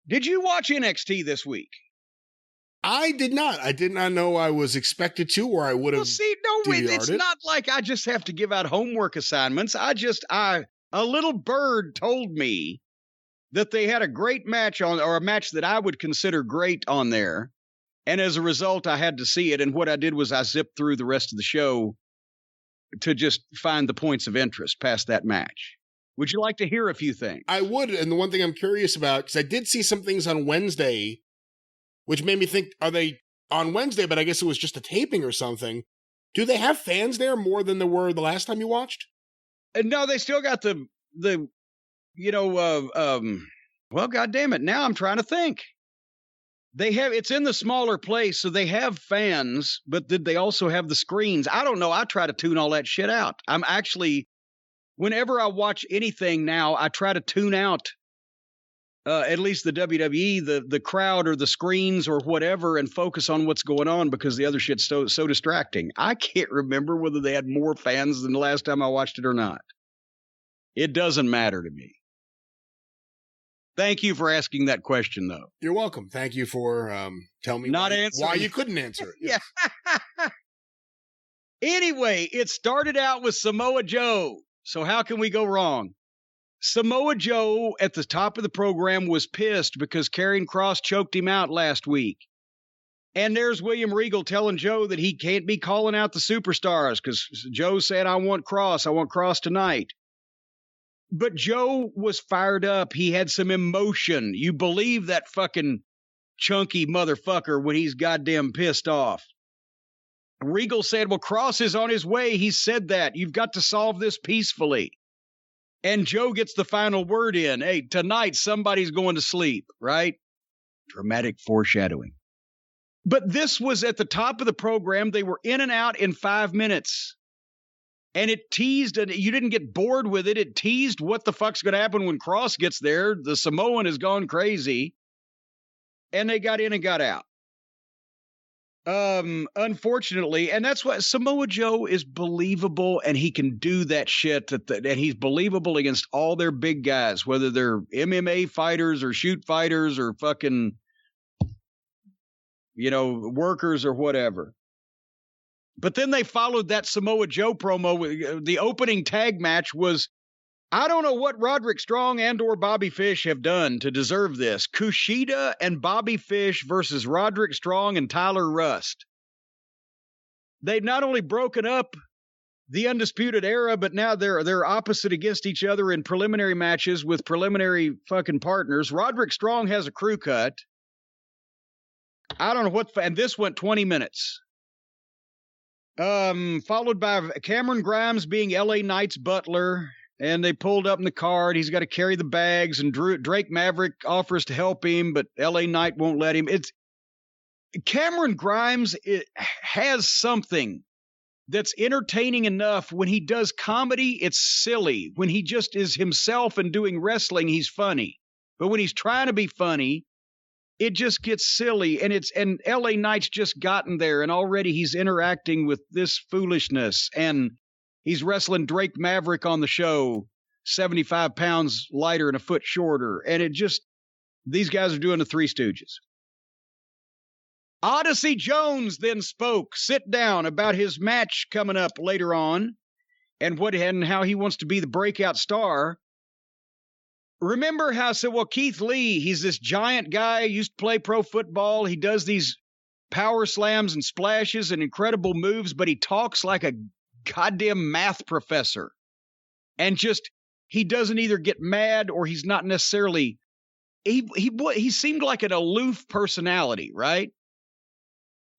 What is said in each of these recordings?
Did you watch NXT this week? I did not. I did not know I was expected to, or I would have. Well, see, no, it's not like I just have to give out homework assignments. A little bird told me that they had a great match on, or a match that I would consider great on there. And as a result, I had to see it. And what I did was I zipped through the rest of the show to just find the points of interest past that match. Would you like to hear a few things? I would. And the one thing I'm curious about, because I did see some things on Wednesday, which made me think, are they on Wednesday? But I guess it was just a taping or something. Do they have fans there more than there were the last time you watched? No, they still got well, God damn it. Now I'm trying to think. It's in the smaller place, so they have fans, but did they also have the screens? I don't know. I try to tune all that shit out. I'm actually, whenever I watch anything now, I try to tune out at least the WWE, the crowd or the screens or whatever, and focus on what's going on because the other shit's so distracting. I can't remember whether they had more fans than the last time I watched it or not. It doesn't matter to me. Thank you for asking that question, though. You're welcome. Thank you for telling me why you couldn't answer it. Yeah. Anyway, it started out with Samoa Joe. So how can we go wrong? Samoa Joe at the top of the program was pissed because Karrion Kross choked him out last week. And there's William Regal telling Joe that he can't be calling out the superstars because Joe said, I want Kross tonight. But Joe was fired up. He had some emotion. You believe that fucking chunky motherfucker when he's goddamn pissed off. Regal said, well, Kross is on his way. He said that. You've got to solve this peacefully. And Joe gets the final word in. Hey, tonight somebody's going to sleep, right? Dramatic foreshadowing. But this was at the top of the program. They were in and out in 5 minutes. And it teased, and you didn't get bored with it. It teased what the fuck's going to happen when Kross gets there. The Samoan has gone crazy. And they got in and got out. Unfortunately, and that's why Samoa Joe is believable, and he can do that shit. And he's believable against all their big guys, whether they're MMA fighters or shoot fighters or fucking, workers or whatever. But then they followed that Samoa Joe promo. The opening tag match was, I don't know what Roderick Strong and or Bobby Fish have done to deserve this. Kushida and Bobby Fish versus Roderick Strong and Tyler Rust. They've not only broken up the Undisputed Era, but now they're opposite against each other in preliminary matches with preliminary fucking partners. Roderick Strong has a crew cut. I don't know what, and this went 20 minutes. Followed by Cameron Grimes being LA Knight's butler, and they pulled up in the car, and he's got to carry the bags, and Drake Maverick offers to help him, but LA Knight won't let him. It's Cameron Grimes has something that's entertaining enough. When he does comedy, it's silly. When he just is himself and doing wrestling, he's funny. But when he's trying to be funny, it just gets silly, and LA Knight's just gotten there, and already he's interacting with this foolishness, and he's wrestling Drake Maverick on the show, 75 pounds lighter and a foot shorter, and these guys are doing the Three Stooges. Odyssey Jones then spoke, sit down, about his match coming up later on, and how he wants to be the breakout star. Remember how I said, well, Keith Lee, he's this giant guy, used to play pro football. He does these power slams and splashes and incredible moves, but he talks like a goddamn math professor. And he doesn't either get mad or he's not necessarily, he seemed like an aloof personality, right?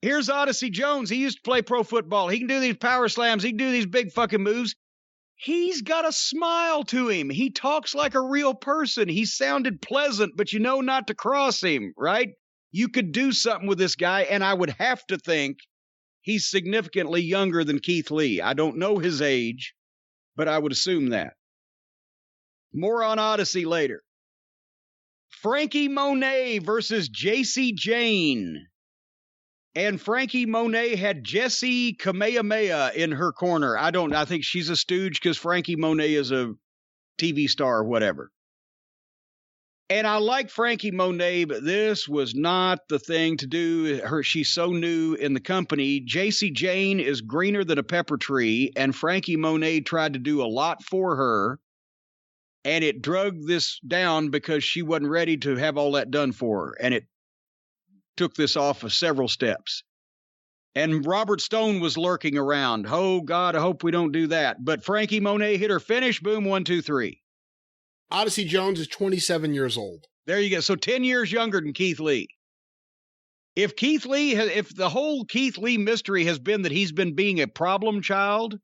Here's Odyssey Jones. He used to play pro football. He can do these power slams. He can do these big fucking moves. He's got a smile to him. He talks like a real person. He sounded pleasant, but not to cross him, right? You could do something with this guy, and I would have to think he's significantly younger than Keith Lee. I don't know his age, but I would assume that. More on Odyssey later. Frankie Monet versus JC Jane. And Frankie Monet had Jessie Kamehameha in her corner. I think she's a stooge because Frankie Monet is a TV star or whatever. And I like Frankie Monet, but this was not the thing to do. She's so new in the company. JC Jane is greener than a pepper tree, and Frankie Monet tried to do a lot for her, and it drug this down because she wasn't ready to have all that done for her, and it took this off of several steps. And Robert Stone was lurking around. Oh, God, I hope we don't do that. But Frankie Monet hit her finish. Boom, 1, 2, 3. Odyssey Jones is 27 years old. There you go. So 10 years younger than Keith Lee. If the whole Keith Lee mystery has been that he's been being a problem child,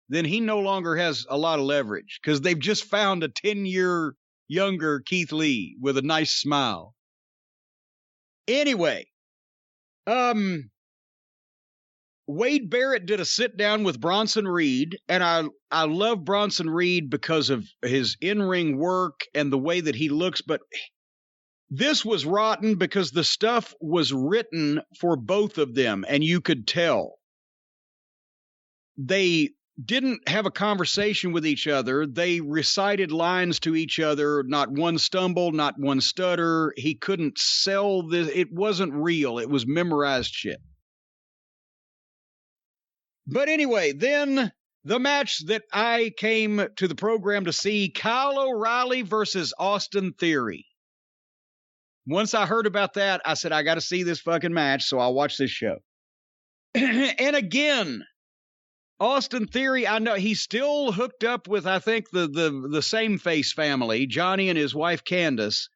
then he no longer has a lot of leverage because they've just found a 10-year younger Keith Lee with a nice smile. Anyway, Wade Barrett did a sit down with Bronson Reed, and I love Bronson Reed because of his in-ring work and the way that he looks, but this was rotten because the stuff was written for both of them, and you could tell. They didn't have a conversation with each other. They recited lines to each other, not one stumble, not one stutter. He couldn't sell this. It wasn't real. It was memorized shit. But anyway, then the match that I came to the program to see, Kyle O'Reilly versus Austin Theory. Once I heard about that, I said, I got to see this fucking match, so I'll watch this show. And again, Austin Theory, I know he's still hooked up with, I think, the same face family, Johnny and his wife, Candace.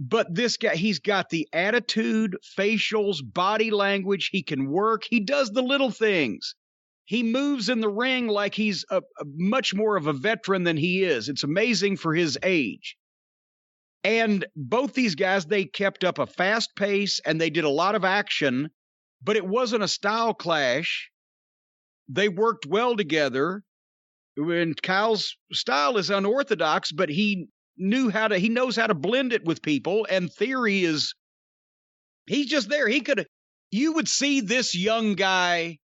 But this guy, he's got the attitude, facials, body language. He can work. He does the little things. He moves in the ring like he's a much more of a veteran than he is. It's amazing for his age. And both these guys, they kept up a fast pace and they did a lot of action, but it wasn't a style clash. They worked well together. And Kyle's style is unorthodox, but he knows how to blend it with people, and Theory he's just there. You would see this young guy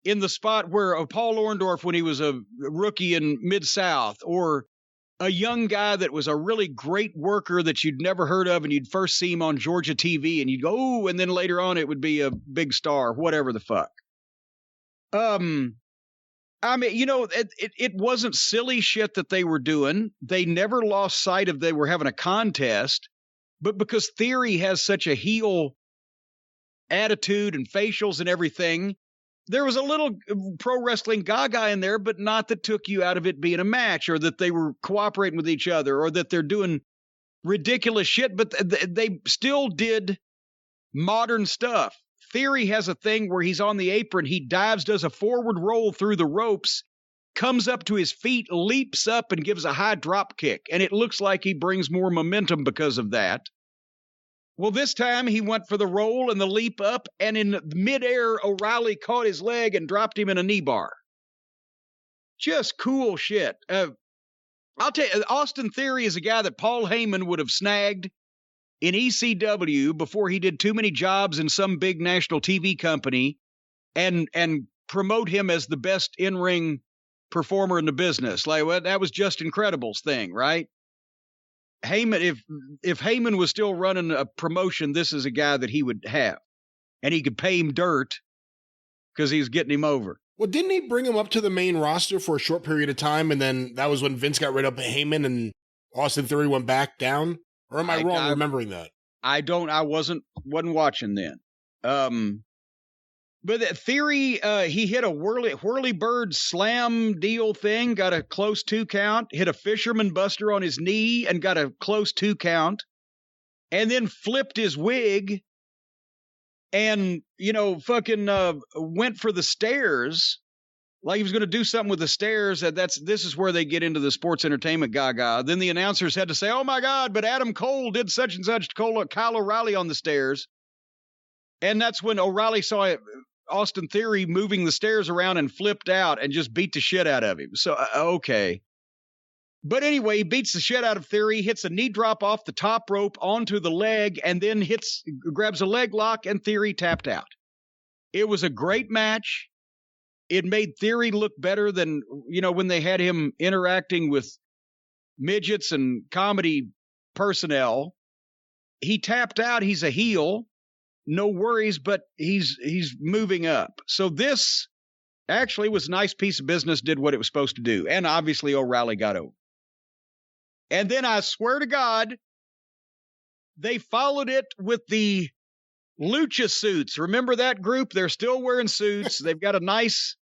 in the spot where Paul Orndorff when he was a rookie in Mid-South, or a young guy that was a really great worker that you'd never heard of, and you'd first see him on Georgia TV, and you'd go, ooh, and then later on it would be a big star, whatever the fuck. I mean, it wasn't silly shit that they were doing. They never lost sight of they were having a contest, but because Theory has such a heel attitude and facials and everything, there was a little pro wrestling gaga in there, but not that took you out of it being a match, or that they were cooperating with each other, or that they're doing ridiculous shit, but they still did modern stuff. Theory has a thing where he's on the apron, he dives, does a forward roll through the ropes, comes up to his feet, leaps up, and gives a high drop kick. And it looks like he brings more momentum because of that. Well, this time he went for the roll and the leap up, and in midair, O'Reilly caught his leg and dropped him in a knee bar. Just cool shit. I'll tell you, Austin Theory is a guy that Paul Heyman would have snagged in ECW before he did too many jobs in some big national TV company and promote him as the best in-ring performer in the business. Like, well, that was Just Incredible's thing, right? Heyman, if Heyman was still running a promotion, this is a guy that he would have. And he could pay him dirt because he was getting him over. Well, didn't he bring him up to the main roster for a short period of time, and then that was when Vince got rid of Heyman and Austin Theory went back down? Or am I wrong remembering that? I wasn't watching then. But Theory, he hit a whirly bird slam deal thing, got a close 2 count, hit a fisherman buster on his knee and got a close 2 count, and then flipped his wig and, went for the stairs. Like he was going to do something with the stairs. This is where they get into the sports entertainment gaga. Then the announcers had to say, oh my God, but Adam Cole did such and such to Kyle O'Reilly on the stairs. And that's when O'Reilly saw Austin Theory moving the stairs around and flipped out and just beat the shit out of him. So, okay. But anyway, he beats the shit out of Theory, hits a knee drop off the top rope onto the leg, and then grabs a leg lock, and Theory tapped out. It was a great match. It made Theory look better than, when they had him interacting with midgets and comedy personnel. He tapped out. He's a heel. No worries, but he's moving up. So this actually was a nice piece of business, did what it was supposed to do. And obviously O'Reilly got over. And then I swear to God, they followed it with the Lucha suits. Remember that group? They're still wearing suits. They've got a nice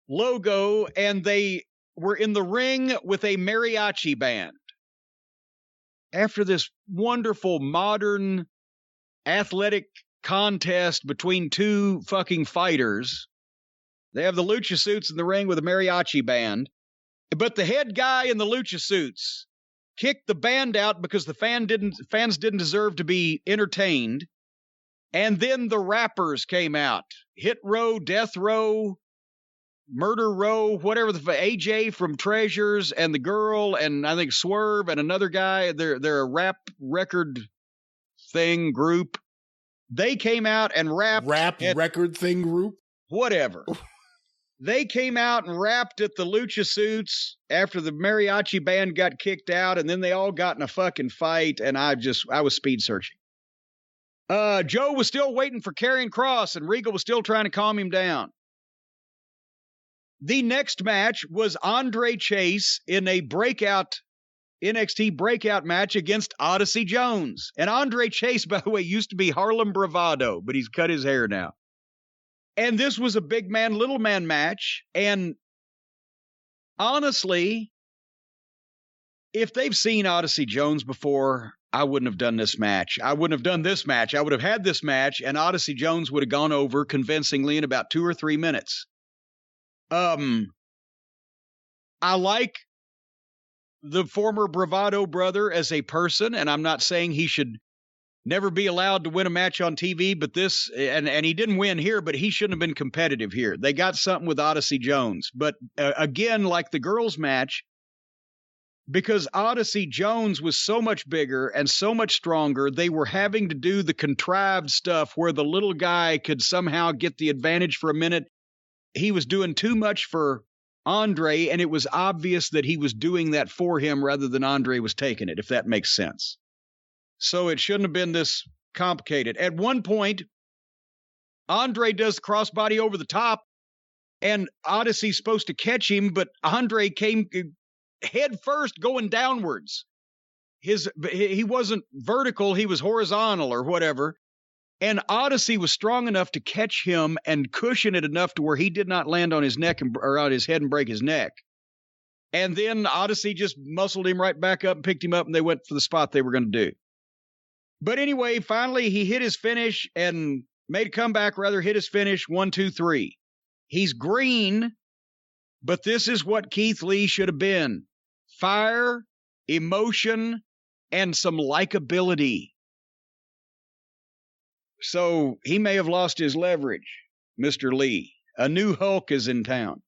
logo, and they were in the ring with a mariachi band. After this wonderful, modern, athletic contest between two fucking fighters, they have the Lucha suits in the ring with a mariachi band. But the head guy in the Lucha suits kicked the band out because the fans didn't deserve to be entertained. And then the rappers came out. Hit Row, Death Row, Murder Row, whatever, the AJ from Treasures, and the girl, and I think Swerve, and another guy. They're a rap record thing group. They came out and rapped. Record thing group? Whatever. They came out and rapped at the Lucha suits after the mariachi band got kicked out, and then they all got in a fucking fight, and I was speed searching. Joe was still waiting for Karrion Kross, and Regal was still trying to calm him down. The next match was Andre Chase in a NXT breakout match against Odyssey Jones. And Andre Chase, by the way, used to be Harlem Bravado, but he's cut his hair now. And this was a big man, little man match. And honestly, if they've seen Odyssey Jones before, I wouldn't have done this match. I wouldn't have done this match. I would have had this match, and Odyssey Jones would have gone over convincingly in about 2 or 3 minutes. I like the former Bravado brother as a person, and I'm not saying he should never be allowed to win a match on TV, but this, and he didn't win here, but he shouldn't have been competitive here. They got something with Odyssey Jones. But again, like the girls' match, because Odyssey Jones was so much bigger and so much stronger, they were having to do the contrived stuff where the little guy could somehow get the advantage for a minute. He was doing too much for Andre, and it was obvious that he was doing that for him rather than Andre was taking it, if that makes sense. So it shouldn't have been this complicated. At one point, Andre does the crossbody over the top, and Odyssey's supposed to catch him, but Andre came head first going downwards. He wasn't vertical, he was horizontal or whatever. And Odyssey was strong enough to catch him and cushion it enough to where he did not land on his neck or on his head and break his neck. And then Odyssey just muscled him right back up and picked him up, and they went for the spot they were going to do. But anyway, finally he hit his finish and made a comeback, hit his finish, 1, 2, 3. He's green, but this is what Keith Lee should have been. Fire, emotion, and some likability. So he may have lost his leverage, Mr. Lee. A new Hulk is in town.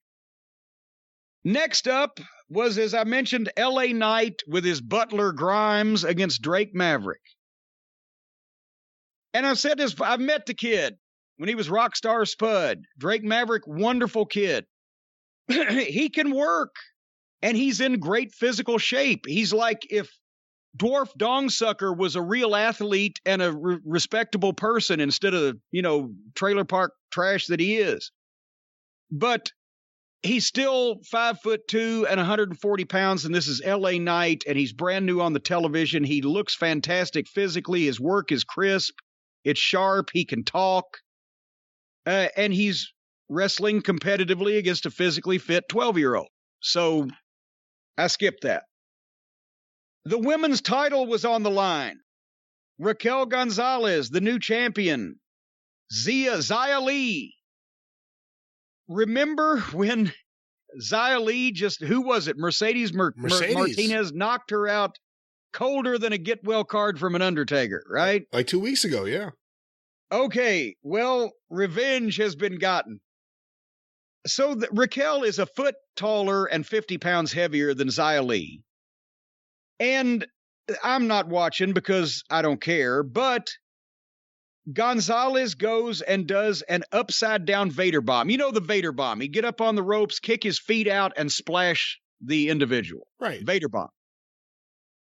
Next up was, as I mentioned, LA Knight with his butler Grimes against Drake Maverick. And I've said this, I've met the kid when he was Rockstar Spud. Drake Maverick, wonderful kid. He can work, and he's in great physical shape. He's like if Dwarf Dongsucker was a real athlete and a respectable person instead of, trailer park trash that he is. But he's still 5'2" and 140 pounds, and this is LA Knight, and he's brand new on the television. He looks fantastic physically. His work is crisp. It's sharp. He can talk. And he's wrestling competitively against a physically fit 12-year-old. So I skipped that. The women's title was on the line. Raquel Gonzalez, the new champion. Xia Li. Remember when Xia Li who was it? Mercedes Martinez knocked her out colder than a get-well card from an Undertaker, right? Like 2 weeks ago, yeah. Okay, well, revenge has been gotten. So Raquel is a foot taller and 50 pounds heavier than Xia Li. And I'm not watching because I don't care, but Gonzalez goes and does an upside-down Vader bomb. You know the Vader bomb. He'd get up on the ropes, kick his feet out, and splash the individual. Right. Vader bomb.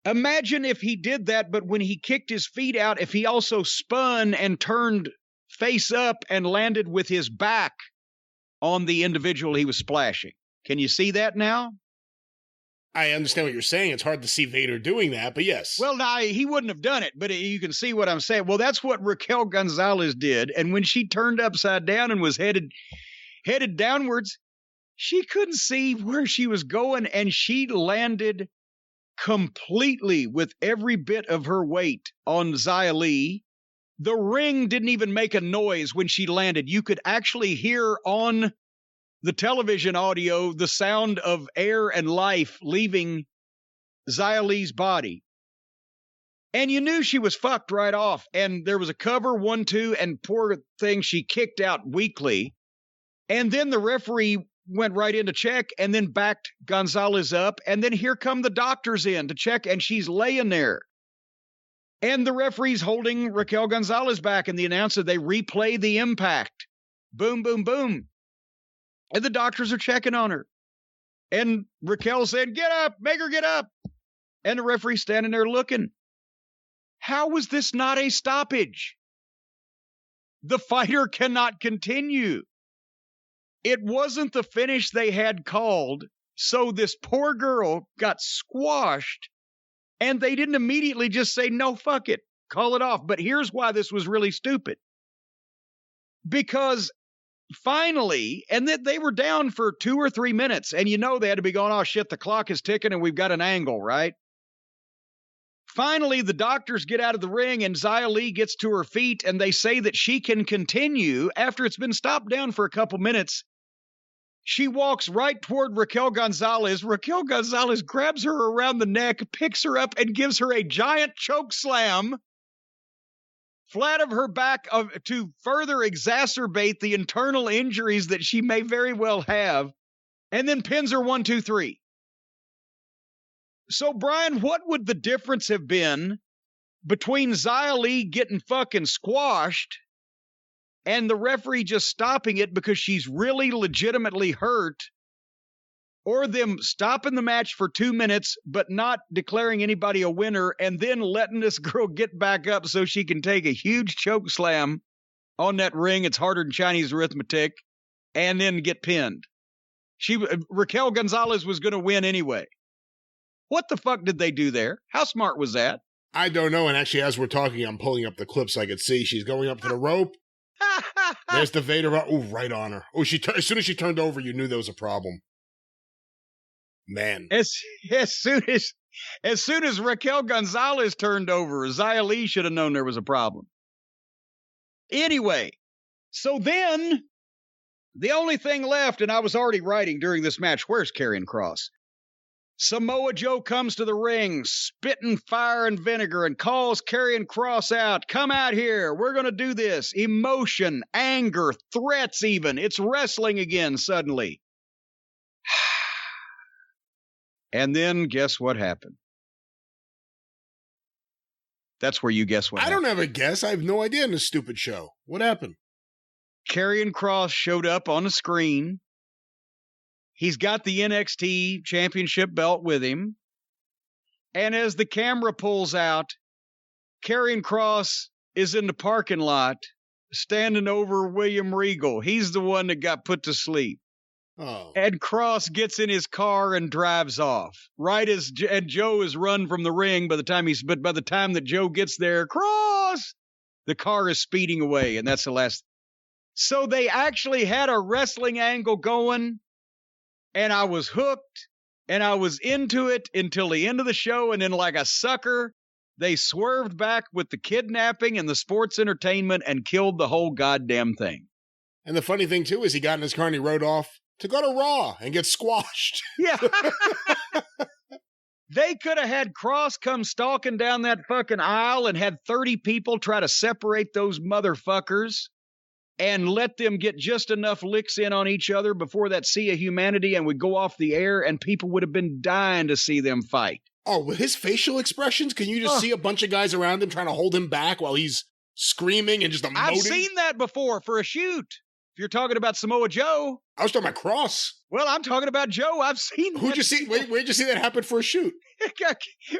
Imagine if he did that, but when he kicked his feet out, if he also spun and turned face up and landed with his back on the individual he was splashing. Can you see that now? I understand what you're saying. It's hard to see Vader doing that, but yes. Well, now, he wouldn't have done it, but you can see what I'm saying. Well, that's what Raquel Gonzalez did, and when she turned upside down and was headed downwards, she couldn't see where she was going, and she landed completely with every bit of her weight on Xia Li. The ring didn't even make a noise when she landed. You could actually hear on the television audio the sound of air and life leaving Xia Li's body. And you knew she was fucked right off. And there was a cover, 1-2, and poor thing, she kicked out weakly. And then the referee went right in to check and then backed Gonzalez up. And then here come the doctors in to check, and she's laying there. And the referee's holding Raquel Gonzalez back, and the announcer, they replay the impact. Boom, boom, boom. And the doctors are checking on her. And Raquel said, "Get up, make her get up." And the referee's standing there looking. How was this not a stoppage? The fighter cannot continue. It wasn't the finish they had called, so this poor girl got squashed, and they didn't immediately just say, "No, fuck it, call it off." But here's why this was really stupid. Because finally, and that they were down for 2 or 3 minutes, and you know they had to be going, "Oh shit, the clock is ticking and we've got an angle," right? Finally, the doctors get out of the ring and Xia Li gets to her feet, and they say that she can continue after it's been stopped down for a couple minutes. She walks right toward Raquel Gonzalez. Raquel Gonzalez grabs her around the neck, picks her up, and gives her a giant choke slam flat of her back to further exacerbate the internal injuries that she may very well have, and then pins her 1, 2, 3. So, Brian, what would the difference have been between Xia Li getting fucking squashed and the referee just stopping it because she's really legitimately hurt, or them stopping the match for 2 minutes but not declaring anybody a winner and then letting this girl get back up so she can take a huge choke slam on that ring? It's harder than Chinese arithmetic, and then get pinned. Raquel Gonzalez was going to win anyway. What the fuck did they do there? How smart was that? I don't know, and actually as we're talking, I'm pulling up the clip so I could see. She's going up to the rope. There's the Vader. Oh, right on her. Oh, as soon as she turned over, you knew there was a problem. Man. As soon as Raquel Gonzalez turned over, Xia Li should have known there was a problem. Anyway, so then the only thing left, and I was already writing during this match, where's Karrion Kross? Samoa Joe comes to the ring, spitting fire and vinegar, and calls Karrion Kross out. "Come out here. We're going to do this." Emotion, anger, threats even. It's wrestling again suddenly. And then guess what happened? That's where you guess what happened. I don't have a guess. I have no idea in this stupid show. What happened? Karrion Kross showed up on the screen. He's got the NXT championship belt with him. And as the camera pulls out, Karrion Kross is in the parking lot standing over William Regal. He's the one that got put to sleep. Oh. And Kross gets in his car and drives off. Right as Joe is run from the ring by the time that Joe gets there, Kross, the car is speeding away, and that's the last. So they actually had a wrestling angle going. And I was hooked, and I was into it until the end of the show, and then like a sucker, they swerved back with the kidnapping and the sports entertainment and killed the whole goddamn thing. And the funny thing, too, is he got in his car and he rode off to go to Raw and get squashed. Yeah. They could have had Kross come stalking down that fucking aisle and had 30 people try to separate those motherfuckers and let them get just enough licks in on each other before that sea of humanity and would go off the air, and people would have been dying to see them fight. Oh, with his facial expressions, can you just see a bunch of guys around him trying to hold him back while he's screaming and just emoting? I've seen that before for a shoot. If you're talking about Samoa Joe. I was talking about Cross. Well, I'm talking about Joe. I've seen. Who'd you see? Where'd you see that happen for a shoot?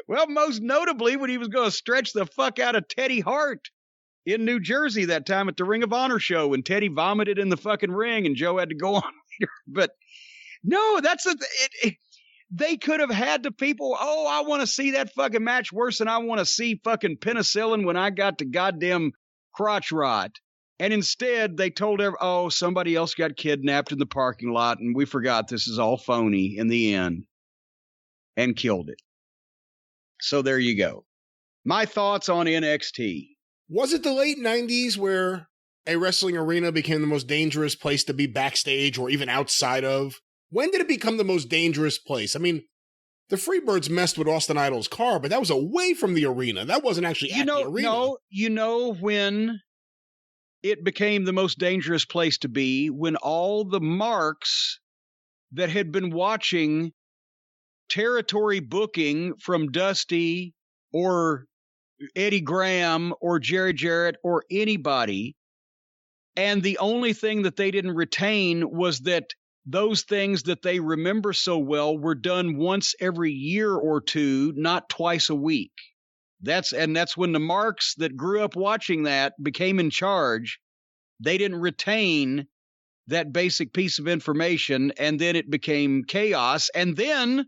Well, most notably when he was going to stretch the fuck out of Teddy Hart in New Jersey that time at the Ring of Honor show, when Teddy vomited in the fucking ring and Joe had to go on later. But no, they could have had the people, I want to see that fucking match worse than I want to see fucking penicillin when I got the goddamn crotch rot. And instead, they told somebody else got kidnapped in the parking lot, and we forgot this is all phony in the end, and killed it. So there you go. My thoughts on NXT. Was it the late 90s where a wrestling arena became the most dangerous place to be backstage or even outside of? When did it become the most dangerous place? I mean, the Freebirds messed with Austin Idol's car, but that was away from the arena. That wasn't actually at the arena. No, when it became the most dangerous place to be, when all the marks that had been watching territory booking from Dusty or Eddie Graham or Jerry Jarrett or anybody, and the only thing that they didn't retain was that those things that they remember so well were done once every year or two, not twice a week. That's when the marks that grew up watching that became in charge. They didn't retain that basic piece of information, and then it became chaos. And then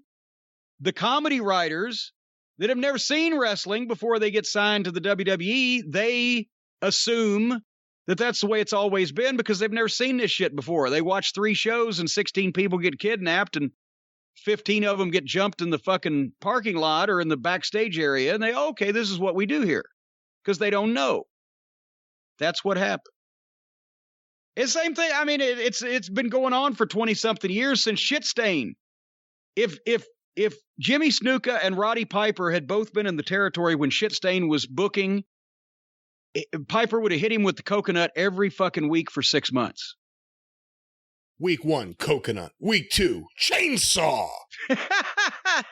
the comedy writers that have never seen wrestling before they get signed to the WWE, they assume that that's the way it's always been because they've never seen this shit before. They watch 3 shows and 16 people get kidnapped and 15 of them get jumped in the fucking parking lot or in the backstage area. And okay, this is what we do here, because they don't know. That's what happened. It's the same thing. I mean, it's been going on for 20 something years since Shit Stain. If Jimmy Snuka and Roddy Piper had both been in the territory when Shit Stain was booking, Piper would have hit him with the coconut every fucking week for 6 months. Week 1, coconut. Week 2, chainsaw.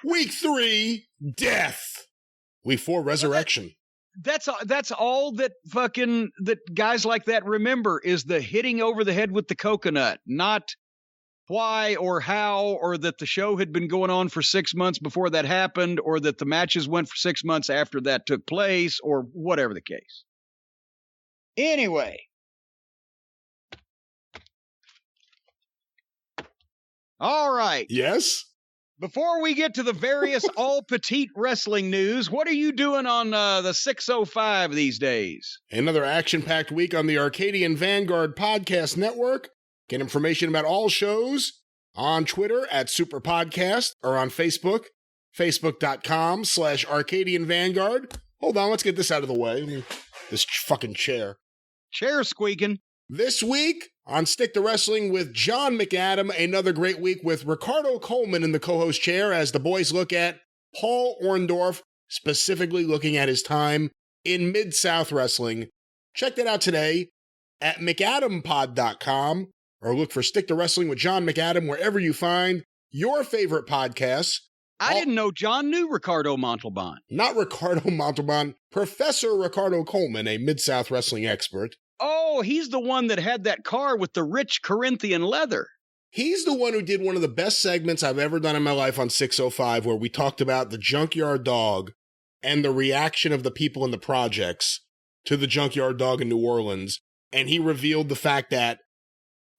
Week 3, death. Week 4, resurrection. That's all that guys like that remember is the hitting over the head with the coconut, not why or how, or that the show had been going on for 6 months before that happened, or that the matches went for 6 months after that took place, or whatever the case. Anyway. All right. Yes? Before we get to the various all petite wrestling news, what are you doing on the 605 these days? Another action-packed week on the Arcadian Vanguard Podcast Network. Get information about all shows on Twitter at Superpodcast or on Facebook, facebook.com/Arcadian Vanguard. Hold on, let's get this out of the way. This fucking chair. Chair squeaking. This week on Stick to Wrestling with John McAdam, another great week with Ricardo Coleman in the co-host chair as the boys look at Paul Orndorff, specifically looking at his time in Mid-South Wrestling. Check that out today at McAdamPod.com or look for Stick to Wrestling with John McAdam wherever you find your favorite podcasts. I didn't know John knew Ricardo Montalban. Not Ricardo Montalban, Professor Ricardo Coleman, a Mid-South Wrestling expert. Oh, he's the one that had that car with the rich Corinthian leather. He's the one who did one of the best segments I've ever done in my life on 605, where we talked about the Junkyard Dog and the reaction of the people in the projects to the Junkyard Dog in New Orleans. And he revealed the fact that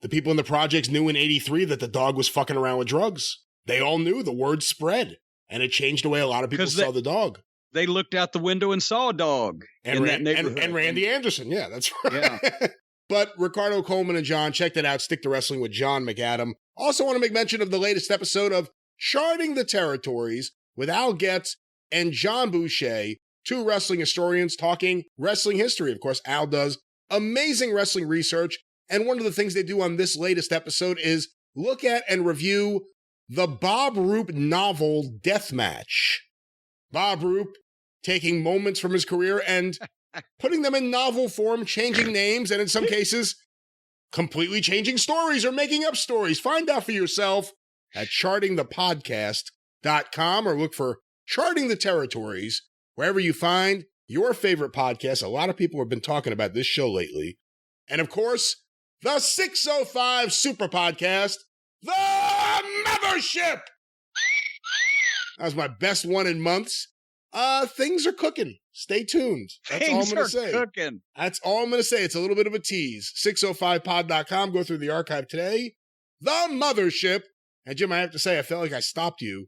the people in the projects knew in 83 that the dog was fucking around with drugs. They all knew. The word spread. And it changed the way a lot of people saw the dog. They looked out the window and saw a dog. And Randy Anderson. Yeah, that's right. Yeah. But Ricardo Coleman and John, check that out. Stick to Wrestling with John McAdam. Also want to make mention of the latest episode of Charting the Territories with Al Getz and John Boucher, 2 wrestling historians talking wrestling history. Of course, Al does amazing wrestling research. And one of the things they do on this latest episode is look at and review the Bob Roop novel Deathmatch. Bob Roop taking moments from his career and putting them in novel form, changing names, and in some cases, completely changing stories or making up stories. Find out for yourself at chartingthepodcast.com or look for Charting the Territories wherever you find your favorite podcast. A lot of people have been talking about this show lately. And of course, the 605 Superpodcast, the Mothership. That was my best one in months. Things are cooking. Stay tuned. That's all I'm going to say. Cooking. That's all I'm going to say. It's a little bit of a tease. 605pod.com. Go through the archive today. The Mothership. And Jim, I have to say, I felt like I stopped you.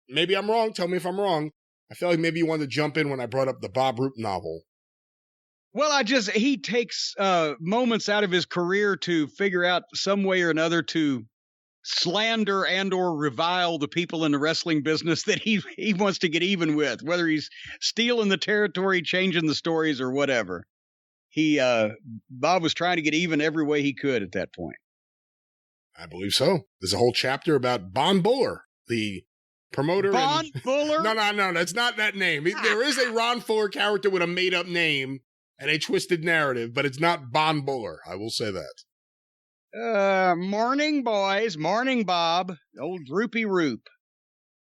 Maybe I'm wrong. Tell me if I'm wrong. I felt like maybe you wanted to jump in when I brought up the Bob Roop novel. Well, he takes moments out of his career to figure out some way or another to slander and or revile the people in the wrestling business that he wants to get even with, whether he's stealing the territory, changing the stories, or whatever. Bob was trying to get even every way he could at that point. I believe so. There's a whole chapter about Von Buller, the promoter. Von Buller? No, that's not that name. There is a Ron Fuller character with a made-up name and a twisted narrative, but it's not Von Buller. I will say that. Morning, boys. Morning, Bob. Old Droopy Roop.